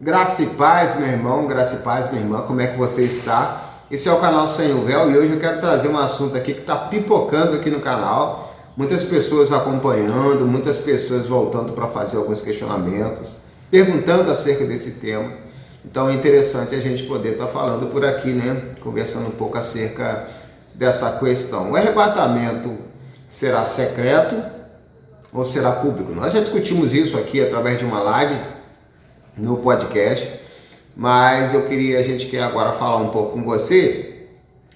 Graça e paz, meu irmão, graça e paz, minha irmã, como é que você está? Esse é o canal Sem o Véu e hoje eu quero trazer um assunto aqui que está pipocando aqui no canal. Muitas pessoas acompanhando, muitas pessoas voltando para fazer alguns questionamentos, perguntando acerca desse tema. Então é interessante a gente poder estar falando por aqui, né? Conversando um pouco acerca dessa questão. O arrebatamento será secreto ou será público? Nós já discutimos isso aqui através de uma live no podcast, mas a gente quer agora falar um pouco com você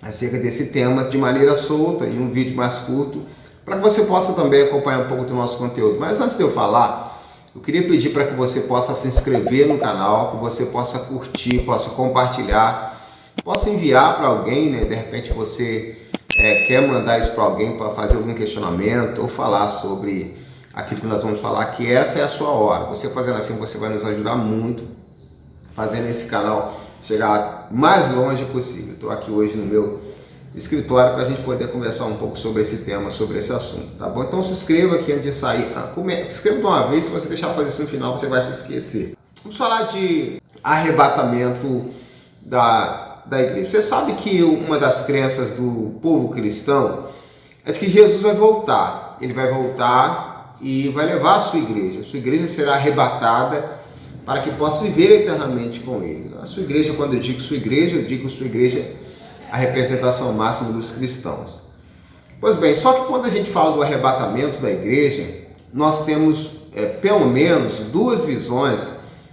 acerca desse tema de maneira solta, em um vídeo mais curto, para que você possa também acompanhar um pouco do nosso conteúdo. Mas antes de eu falar, eu queria pedir para que você possa se inscrever no canal, que você possa curtir, possa compartilhar, possa enviar para alguém, né? De repente você quer mandar isso para alguém para fazer algum questionamento ou falar sobre aquilo que nós vamos falar, que essa é a sua hora. Você fazendo assim, você vai nos ajudar muito, fazendo esse canal chegar mais longe possível. Estou aqui hoje no meu escritório para a gente poder conversar um pouco sobre esse tema, sobre esse assunto, tá bom? Então se inscreva aqui antes de sair. Se inscreva de uma vez, se você deixar fazer isso no final, você vai se esquecer. Vamos falar de arrebatamento da igreja. Você sabe que uma das crenças do povo cristão é de que Jesus vai voltar. Ele vai voltar e vai levar a sua igreja. A sua igreja será arrebatada para que possa viver eternamente com ele. A sua igreja, quando eu digo sua igreja a representação máxima dos cristãos. Pois bem, só que quando a gente fala do arrebatamento da igreja, nós temos pelo menos duas visões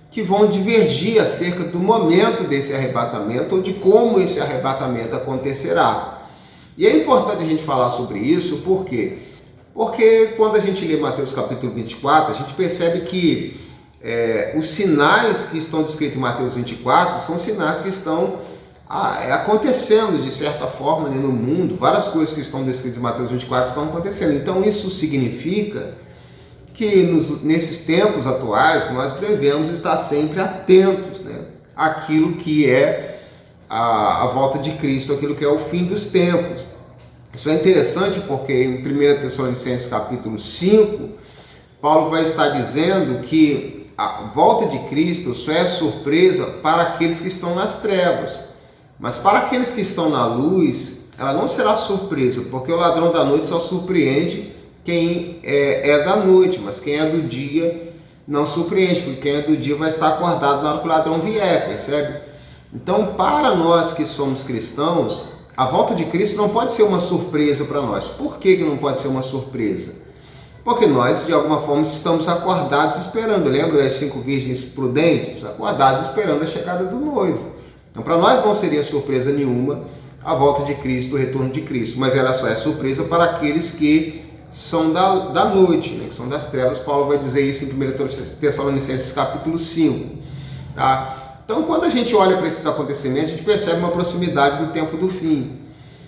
que vão divergir acerca do momento desse arrebatamento ou de como esse arrebatamento acontecerá. E é importante a gente falar sobre isso, por quê? Porque quando a gente lê Mateus capítulo 24, a gente percebe que os sinais que estão descritos em Mateus 24 são sinais que estão acontecendo de certa forma, né, no mundo. Várias coisas que estão descritas em Mateus 24 estão acontecendo. Então isso significa que nesses tempos atuais nós devemos estar sempre atentos, né, àquilo que é a volta de Cristo, aquilo que é o fim dos tempos. Isso é interessante porque em 1 Tessalonicenses capítulo 5, Paulo vai estar dizendo que a volta de Cristo só é surpresa para aqueles que estão nas trevas. Mas para aqueles que estão na luz, ela não será surpresa, porque o ladrão da noite só surpreende quem é da noite, mas quem é do dia não surpreende, porque quem é do dia vai estar acordado na hora que o ladrão vier, percebe? Então, para nós que somos cristãos, a volta de Cristo não pode ser uma surpresa para nós. Por que não pode ser uma surpresa? Porque nós, de alguma forma, estamos acordados esperando. Lembra das 5 virgens prudentes? Acordados esperando a chegada do noivo. Então, para nós não seria surpresa nenhuma a volta de Cristo, o retorno de Cristo. Mas ela só é surpresa para aqueles que são da noite, né? Que são das trevas. Paulo vai dizer isso em 1 Tessalonicenses capítulo 5. Tá? Então, quando a gente olha para esses acontecimentos, a gente percebe uma proximidade do tempo do fim.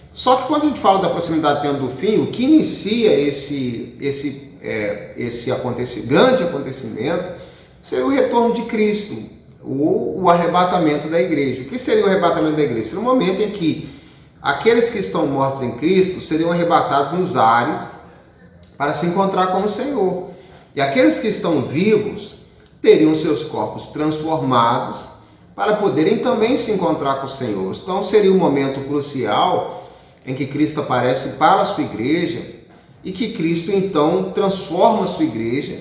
Só que quando a gente fala da proximidade do tempo do fim, o que inicia esse grande acontecimento seria o retorno de Cristo, o arrebatamento da igreja. O que seria o arrebatamento da igreja? Seria o momento em que aqueles que estão mortos em Cristo seriam arrebatados nos ares para se encontrar com o Senhor. E aqueles que estão vivos teriam seus corpos transformados para poderem também se encontrar com o Senhor. Então seria um momento crucial em que Cristo aparece para a sua igreja e que Cristo então transforma a sua igreja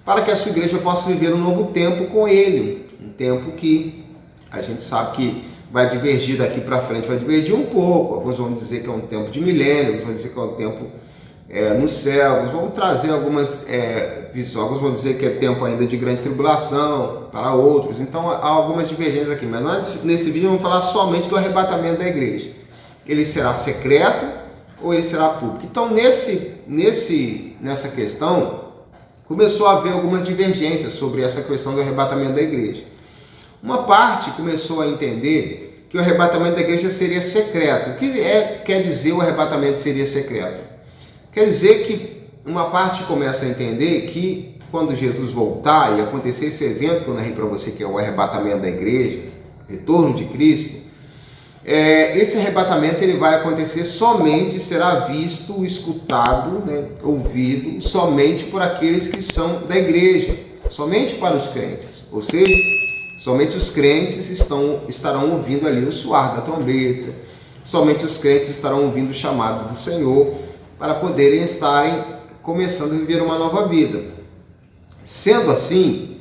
para que a sua igreja possa viver um novo tempo com Ele. Um tempo que a gente sabe que vai divergir daqui para frente, vai divergir um pouco. Alguns vão dizer que é um tempo de milênio, alguns vão dizer que é um tempo no céu, alguns vão trazer algumas visões, alguns vão dizer que é tempo ainda de grande tribulação para outros. Então há algumas divergências aqui, mas nós nesse vídeo vamos falar somente do arrebatamento da igreja. Ele será secreto ou ele será público? Então nessa questão começou a haver algumas divergências sobre essa questão do arrebatamento da igreja. Uma parte começou a entender que o arrebatamento da igreja seria secreto. O que quer dizer o arrebatamento seria secreto? Quer dizer que uma parte começa a entender que quando Jesus voltar e acontecer esse evento que eu narrei para você, que é o arrebatamento da igreja, retorno de Cristo, esse arrebatamento ele vai acontecer somente, será visto, escutado, né, ouvido, somente por aqueles que são da igreja, somente para os crentes. Ou seja, Somente os crentes estarão ouvindo ali o soar da trombeta. Somente os crentes estarão ouvindo o chamado do Senhor para poderem estarem começando a viver uma nova vida. Sendo assim,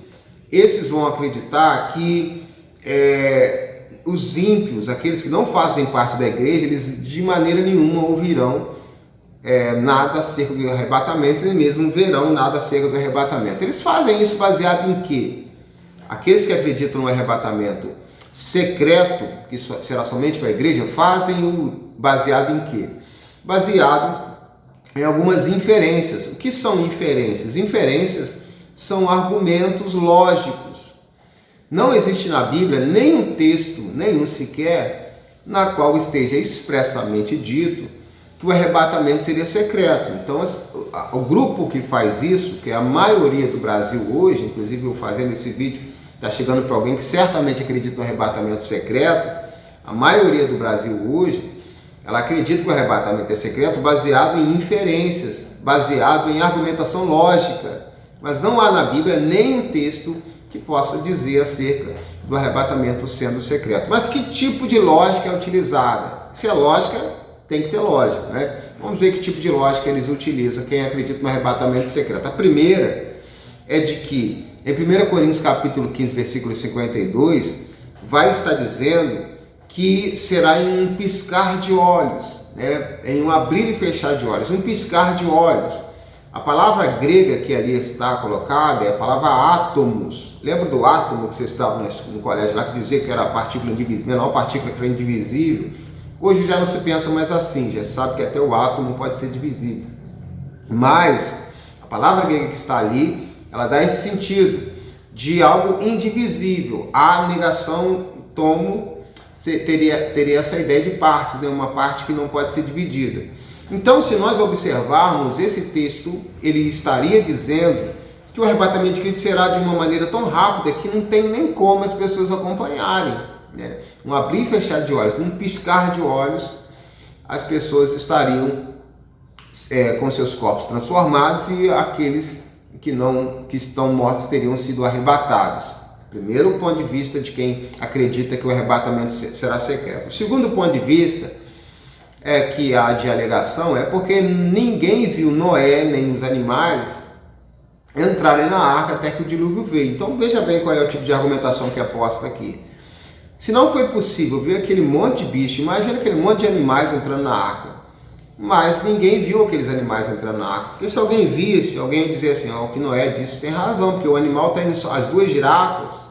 esses vão acreditar que os ímpios, aqueles que não fazem parte da igreja, eles de maneira nenhuma ouvirão nada acerca do arrebatamento, nem mesmo verão nada acerca do arrebatamento. Eles fazem isso baseado em quê? Aqueles que acreditam no arrebatamento secreto, que será somente para a igreja, fazem-o baseado em quê? Baseado em algumas inferências. O que são inferências? Inferências são argumentos lógicos. Não existe na Bíblia nenhum texto, nenhum sequer, na qual esteja expressamente dito que o arrebatamento seria secreto. Então, o grupo que faz isso, que é a maioria do Brasil hoje, inclusive eu fazendo esse vídeo, está chegando para alguém que certamente acredita no arrebatamento secreto. A maioria do Brasil hoje, ela acredita que o arrebatamento é secreto baseado em inferências, baseado em argumentação lógica. Mas não há na Bíblia nenhum texto que possa dizer acerca do arrebatamento sendo secreto. Mas que tipo de lógica é utilizada? Se é lógica, tem que ter lógica, né? Vamos ver que tipo de lógica eles utilizam, quem acredita no arrebatamento secreto. A primeira é de que, em 1 Coríntios capítulo 15, versículo 52, vai estar dizendo que será em um piscar de olhos, né? Em um abrir e fechar de olhos, um piscar de olhos. A palavra grega que ali está colocada é a palavra átomos. Lembra do átomo que você estava no colégio lá, que dizia que era a partícula indivisível, menor partícula que era indivisível? Hoje já não se pensa mais assim, já se sabe que até o átomo pode ser divisível. Mas a palavra grega que está ali, ela dá esse sentido de algo indivisível. A negação tomo teria essa ideia de partes, né? Uma parte que não pode ser dividida. Então, se nós observarmos esse texto, ele estaria dizendo que o arrebatamento de Cristo será de uma maneira tão rápida que não tem nem como as pessoas acompanharem, né? Um abrir e fechar de olhos, um piscar de olhos, as pessoas estariam com seus corpos transformados e aqueles que estão mortos teriam sido arrebatados. Primeiro ponto de vista de quem acredita que o arrebatamento será secreto. O segundo ponto de vista que há de alegação é porque ninguém viu Noé nem os animais entrarem na arca até que o dilúvio veio. Então veja bem qual é o tipo de argumentação que é posta aqui. Se não foi possível ver aquele monte de bicho, imagina aquele monte de animais entrando na arca, mas ninguém viu aqueles animais entrando na arca. Porque se alguém visse, alguém ia dizer assim, o que Noé disse tem razão, porque o animal está indo, as duas girafas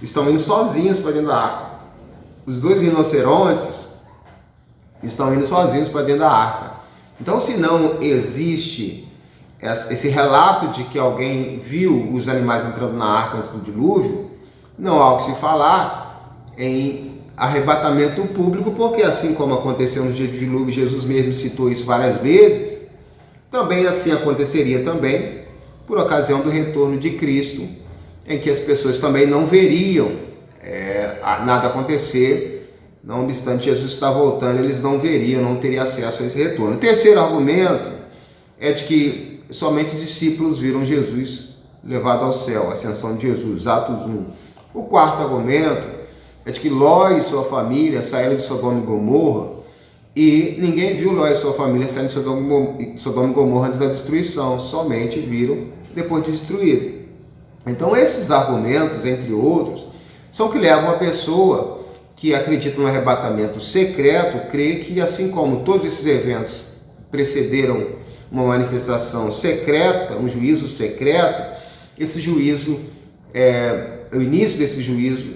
estão indo sozinhas para dentro da arca. Os dois rinocerontes estão indo sozinhos para dentro da arca. Então, se não existe esse relato de que alguém viu os animais entrando na arca antes do dilúvio, não há o que se falar em arrebatamento público, porque assim como aconteceu no dia do dilúvio, Jesus mesmo citou isso várias vezes, também assim aconteceria também por ocasião do retorno de Cristo, em que as pessoas também não veriam nada acontecer. Não obstante Jesus estar voltando, eles não veriam, não teriam acesso a esse retorno. O terceiro argumento é de que somente discípulos viram Jesus levado ao céu, a ascensão de Jesus, Atos 1. O quarto argumento é de que Ló e sua família saíram de Sodoma e Gomorra e ninguém viu Ló e sua família saindo de Sodoma e Gomorra antes da destruição, somente viram depois de destruído. Então esses argumentos, entre outros, são que levam a pessoa que acredita no arrebatamento secreto, crê que assim como todos esses eventos precederam uma manifestação secreta, um juízo secreto, esse juízo, o início desse juízo,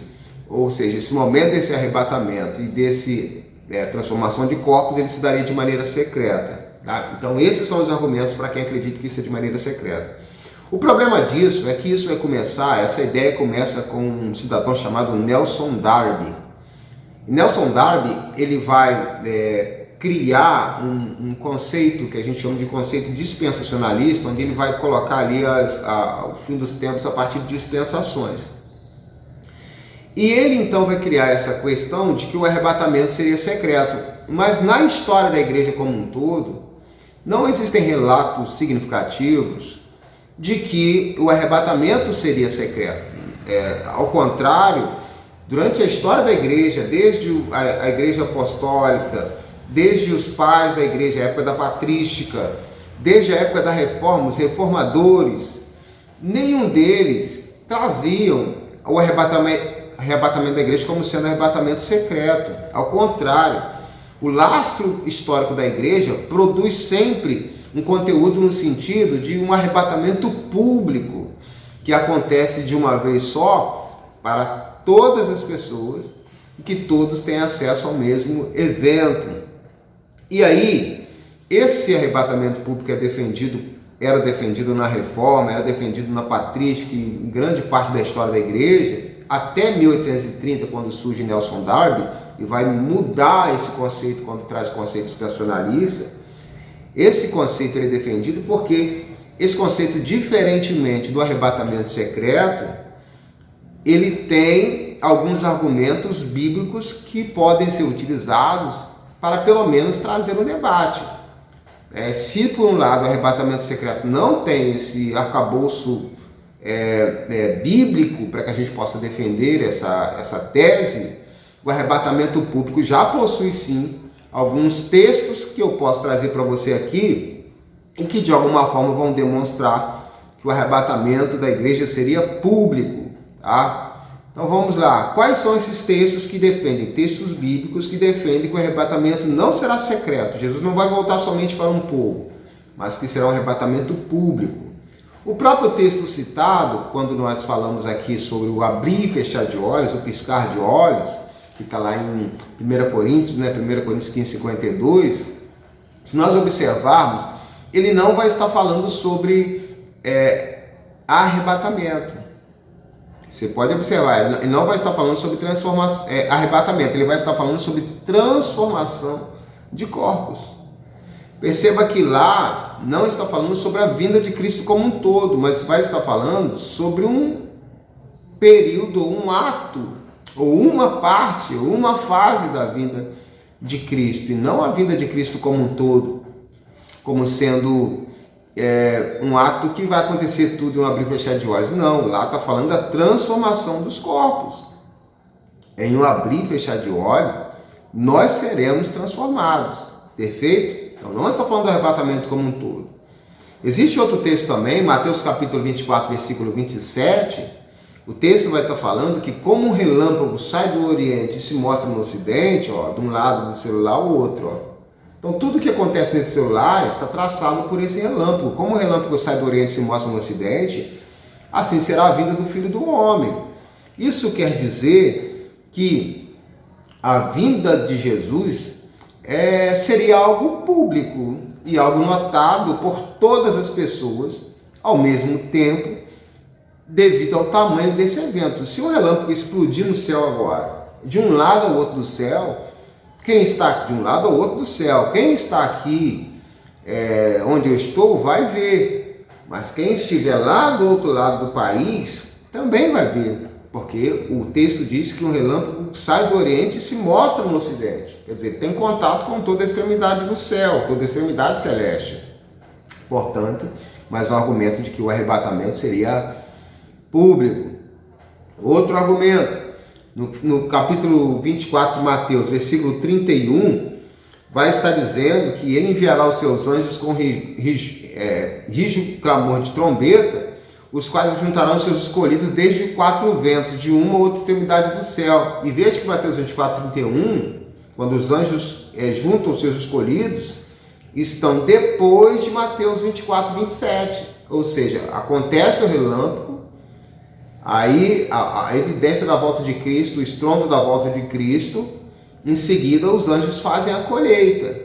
ou seja, esse momento desse arrebatamento e desse transformação de corpos, ele se daria de maneira secreta. Tá? Então esses são os argumentos para quem acredita que isso é de maneira secreta. O problema disso é que isso vai começar, essa ideia começa com um cidadão chamado Nelson Darby. Nelson Darby, ele vai criar um conceito que a gente chama de conceito dispensacionalista, onde ele vai colocar ali o fim dos tempos a partir de dispensações. E ele então vai criar essa questão de que o arrebatamento seria secreto, mas na história da igreja como um todo, não existem relatos significativos de que o arrebatamento seria secreto. Ao contrário, durante a história da igreja, desde a igreja apostólica, desde os pais da igreja, a época da patrística, desde a época da reforma, os reformadores, nenhum deles traziam o arrebatamento da igreja como sendo arrebatamento secreto. Ao contrário, o lastro histórico da igreja produz sempre um conteúdo no sentido de um arrebatamento público, que acontece de uma vez só para todas as pessoas e que todos têm acesso ao mesmo evento. E aí, esse arrebatamento público era defendido na Reforma, era defendido na Patrística e em grande parte da história da igreja, até 1830, quando surge Nelson Darby, e vai mudar esse conceito quando traz o conceito expressionalista. Esse conceito é defendido porque esse conceito, diferentemente do arrebatamento secreto, ele tem alguns argumentos bíblicos que podem ser utilizados para pelo menos trazer um debate. Se por um lado o arrebatamento secreto não tem esse arcabouço bíblico para que a gente possa defender essa tese, o arrebatamento público já possui sim alguns textos que eu posso trazer para você aqui e que de alguma forma vão demonstrar que o arrebatamento da igreja seria público, tá? Então vamos lá, quais são esses textos que defendem? Textos bíblicos que defendem que o arrebatamento não será secreto, Jesus não vai voltar somente para um povo, mas que será um arrebatamento público. O próprio texto citado, quando nós falamos aqui sobre o abrir e fechar de olhos, o piscar de olhos, que está lá em 1 Coríntios, 1 Coríntios 15, 52, se nós observarmos, ele não vai estar falando sobre arrebatamento. Você pode observar, ele não vai estar falando sobre arrebatamento, ele vai estar falando sobre transformação de corpos. Perceba que lá não está falando sobre a vinda de Cristo como um todo, mas vai estar falando sobre um período, um ato, ou uma parte, ou uma fase da vinda de Cristo, e não a vinda de Cristo como um todo, como sendo um ato que vai acontecer tudo em um abrir e fechar de olhos. Não, lá está falando da transformação dos corpos. Em um abrir e fechar de olhos, nós seremos transformados. Perfeito? Então não está falando do arrebatamento como um todo. Existe outro texto também, Mateus capítulo 24, versículo 27. O texto vai estar falando que como um relâmpago sai do Oriente e se mostra no Ocidente, de um lado do celular ao outro. Então tudo que acontece nesse celular está traçado por esse relâmpago. Como o relâmpago sai do Oriente e se mostra no Ocidente, assim será a vinda do Filho do Homem. Isso quer dizer que a vinda de Jesus seria algo público e algo notado por todas as pessoas ao mesmo tempo, devido ao tamanho desse evento. Se um relâmpago explodir no céu agora, de um lado ao outro do céu, quem está de um lado ao outro do céu, quem está aqui onde eu estou vai ver, mas quem estiver lá do outro lado do país também vai ver, porque o texto diz que um relâmpago sai do Oriente e se mostra no Ocidente, quer dizer, tem contato com toda a extremidade do céu, toda a extremidade celeste. Portanto, mais um argumento de que o arrebatamento seria público. Outro argumento, no capítulo 24 de Mateus, versículo 31, vai estar dizendo que ele enviará os seus anjos com rijo clamor de trombeta, os quais juntarão os seus escolhidos desde 4 ventos, de uma ou outra extremidade do céu. E veja que Mateus 24, 31, quando os anjos juntam os seus escolhidos, estão depois de Mateus 24, 27. Ou seja, acontece o relâmpago, aí a evidência da volta de Cristo, o estrondo da volta de Cristo, em seguida os anjos fazem a colheita.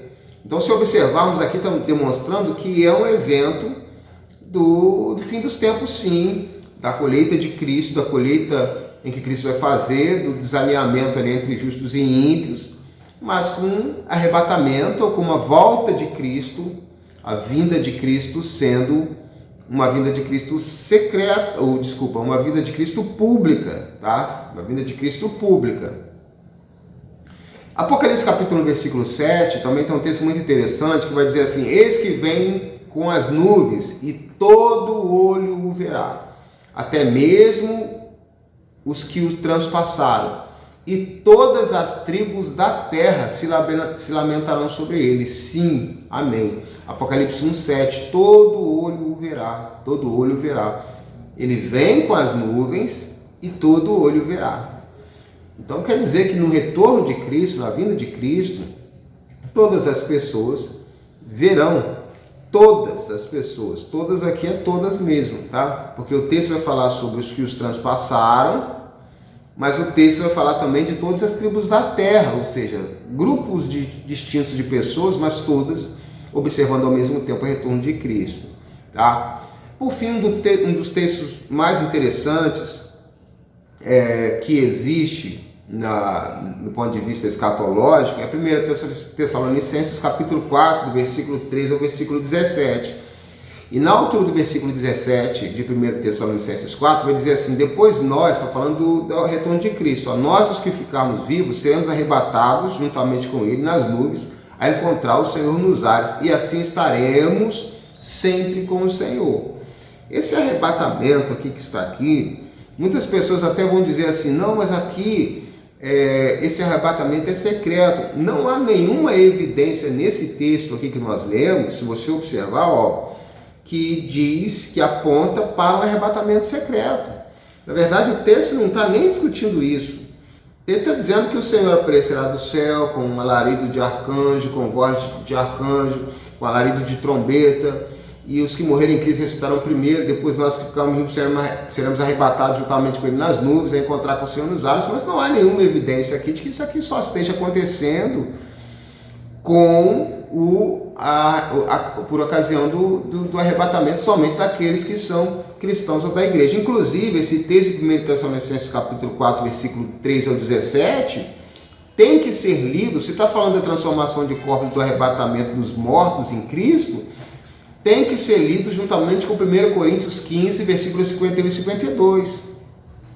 Então, se observarmos aqui, estamos demonstrando que é um evento do fim dos tempos, sim, da colheita de Cristo, da colheita em que Cristo vai fazer, do desalinhamento ali entre justos e ímpios, mas com arrebatamento ou com uma volta de Cristo, a vinda de Cristo sendo uma vinda de Cristo secreta, uma vinda de Cristo pública, tá? Uma vinda de Cristo pública. Apocalipse capítulo 1, versículo 7, também tem um texto muito interessante que vai dizer assim: eis que vem com as nuvens e todo olho o verá, até mesmo os que o transpassaram, e todas as tribos da terra se lamentarão sobre ele. Sim, amém. Apocalipse 1:7, todo olho o verá, todo olho verá. Ele vem com as nuvens e todo olho verá. Então quer dizer que no retorno de Cristo, na vinda de Cristo, todas as pessoas verão. Todas as pessoas, todas aqui é todas mesmo, tá? Porque o texto vai falar sobre os que os transpassaram, mas o texto vai falar também de todas as tribos da terra, ou seja, grupos distintos de pessoas, mas todas observando ao mesmo tempo o retorno de Cristo, tá? Por fim, um dos textos mais interessantes que existe no ponto de vista escatológico é 1 Tessalonicenses capítulo 4, do versículo 3 ao versículo 17. E na altura do versículo 17 de 1 Tessalonicenses 4, vai dizer assim: depois nós, está falando do retorno de Cristo, nós os que ficarmos vivos seremos arrebatados juntamente com ele nas nuvens a encontrar o Senhor nos ares, e assim estaremos sempre com o Senhor. Esse arrebatamento aqui que está aqui, muitas pessoas até vão dizer assim: não, mas aqui esse arrebatamento é secreto. Não há nenhuma evidência nesse texto aqui que nós lemos, se você observar, que diz, que aponta para um arrebatamento secreto. Na verdade, o texto não está nem discutindo isso. Ele está dizendo que o Senhor aparecerá do céu com um alarido de arcanjo, com voz de arcanjo, com alarido de trombeta, e os que morrerem em Cristo ressuscitarão primeiro, depois nós que ficarmos vivos seremos arrebatados juntamente com ele nas nuvens, a encontrar com o Senhor nos ares. Mas não há nenhuma evidência aqui de que isso aqui só esteja acontecendo por ocasião do arrebatamento somente daqueles que são cristãos ou da igreja. Inclusive, esse texto de 1 Tessalonicenses capítulo 4, versículo 3 ao 17, tem que ser lido. Se está falando da transformação de corpos, do arrebatamento dos mortos em Cristo, tem que ser lido juntamente com 1 Coríntios 15, versículos 51 e 52.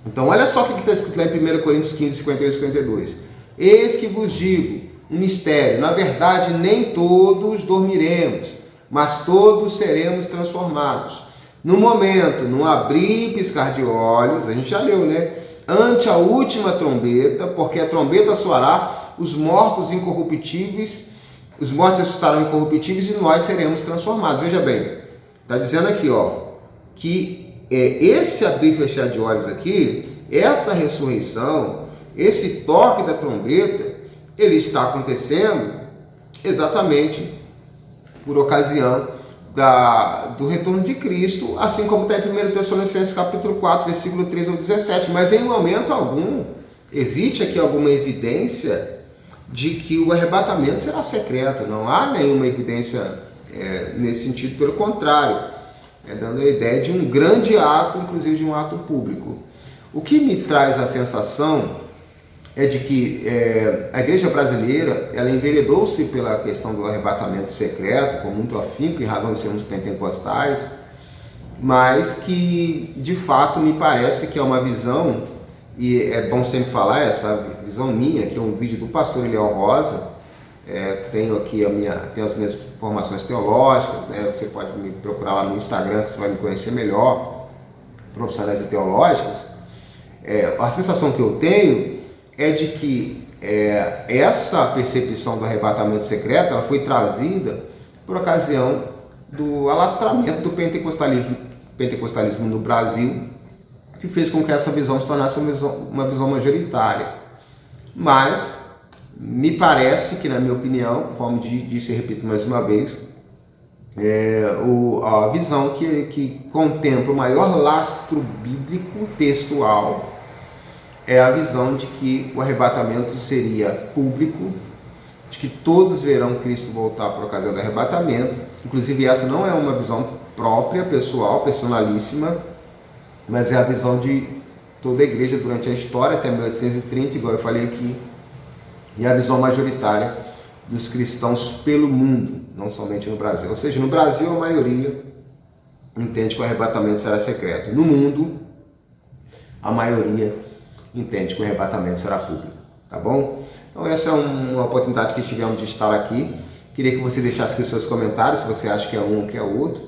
Então, olha só o que está escrito lá em 1 Coríntios 15, 51 e 52. Eis que vos digo um mistério: na verdade, nem todos dormiremos, mas todos seremos transformados. No momento, num abrir e piscar de olhos, a gente já leu, né? Ante a última trombeta, porque a trombeta soará, os mortos incorruptíveis, os mortos ressuscitarão incorruptíveis e nós seremos transformados. Veja bem, está dizendo aqui, que esse abrir e fechar de olhos aqui, essa ressurreição, esse toque da trombeta, ele está acontecendo exatamente por ocasião do retorno de Cristo, assim como está em 1 Tessalonicenses capítulo 4, versículo 3 ao 17. Mas em momento algum existe aqui alguma evidência de que o arrebatamento será secreto. Não há nenhuma evidência nesse sentido, pelo contrário, dando a ideia de um grande ato, inclusive de um ato público. O que me traz a sensação é de que a igreja brasileira, ela enveredou-se pela questão do arrebatamento secreto, com muito afinco, em razão de sermos pentecostais, mas que, de fato, me parece que é uma visão, e é bom sempre falar, essa visão minha, que é um vídeo do pastor Eliel Rosa. Tenho aqui tenho as minhas formações teológicas, né? Você pode me procurar lá no Instagram, que você vai me conhecer melhor, profissionais e teológicos. A sensação que eu tenho é de que essa percepção do arrebatamento secreto, ela foi trazida por ocasião do alastramento do pentecostalismo no Brasil, que fez com que essa visão se tornasse uma visão majoritária. Mas me parece que, na minha opinião, conforme disse e repito mais uma vez, a visão que contempla o maior lastro bíblico textual é a visão de que o arrebatamento seria público, de que todos verão Cristo voltar por ocasião do arrebatamento. Inclusive, essa não é uma visão própria, pessoal, personalíssima, mas é a visão de toda a igreja durante a história, até 1830, igual eu falei aqui, e a visão majoritária dos cristãos pelo mundo, não somente no Brasil. Ou seja, no Brasil a maioria entende que o arrebatamento será secreto. No mundo, a maioria entende que o arrebatamento será público. Tá bom? Então essa é uma oportunidade que tivemos de estar aqui. Queria que você deixasse aqui os seus comentários, se você acha que é um ou que é outro.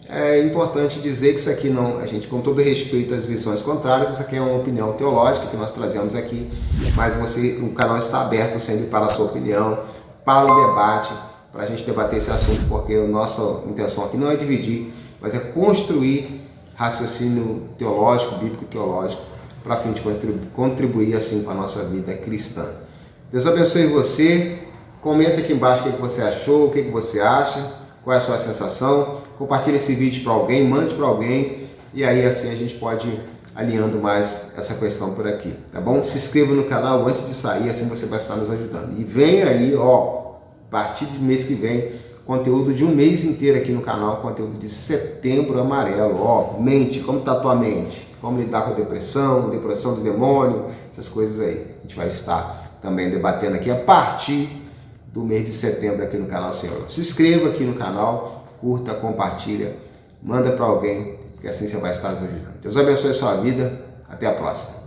é importante dizer que isso aqui não, a gente, com todo respeito às visões contrárias, isso aqui é uma opinião teológica que nós trazemos aqui, mas o canal está aberto sempre para a sua opinião, para o debate, para a gente debater esse assunto, porque a nossa intenção aqui não é dividir, mas é construir raciocínio teológico, bíblico teológico, para a fim de contribuir assim com a nossa vida cristã. Deus abençoe você. Comenta aqui embaixo o que você achou, o que você acha, qual é a sua sensação. Compartilhe esse vídeo para alguém, mande para alguém, e aí assim a gente pode ir alinhando mais essa questão por aqui, tá bom? Se inscreva no canal antes de sair, assim você vai estar nos ajudando. E vem aí, ó, a partir do mês que vem, conteúdo de um mês inteiro aqui no canal, conteúdo de Setembro Amarelo. Ó, mente, como tá a tua mente? Como lidar com a depressão do demônio, essas coisas aí. A gente vai estar também debatendo aqui a partir do mês de setembro aqui no canal Senhor. Se inscreva aqui no canal, curta, compartilha, manda para alguém, porque assim você vai estar nos ajudando. Deus abençoe a sua vida. Até a próxima.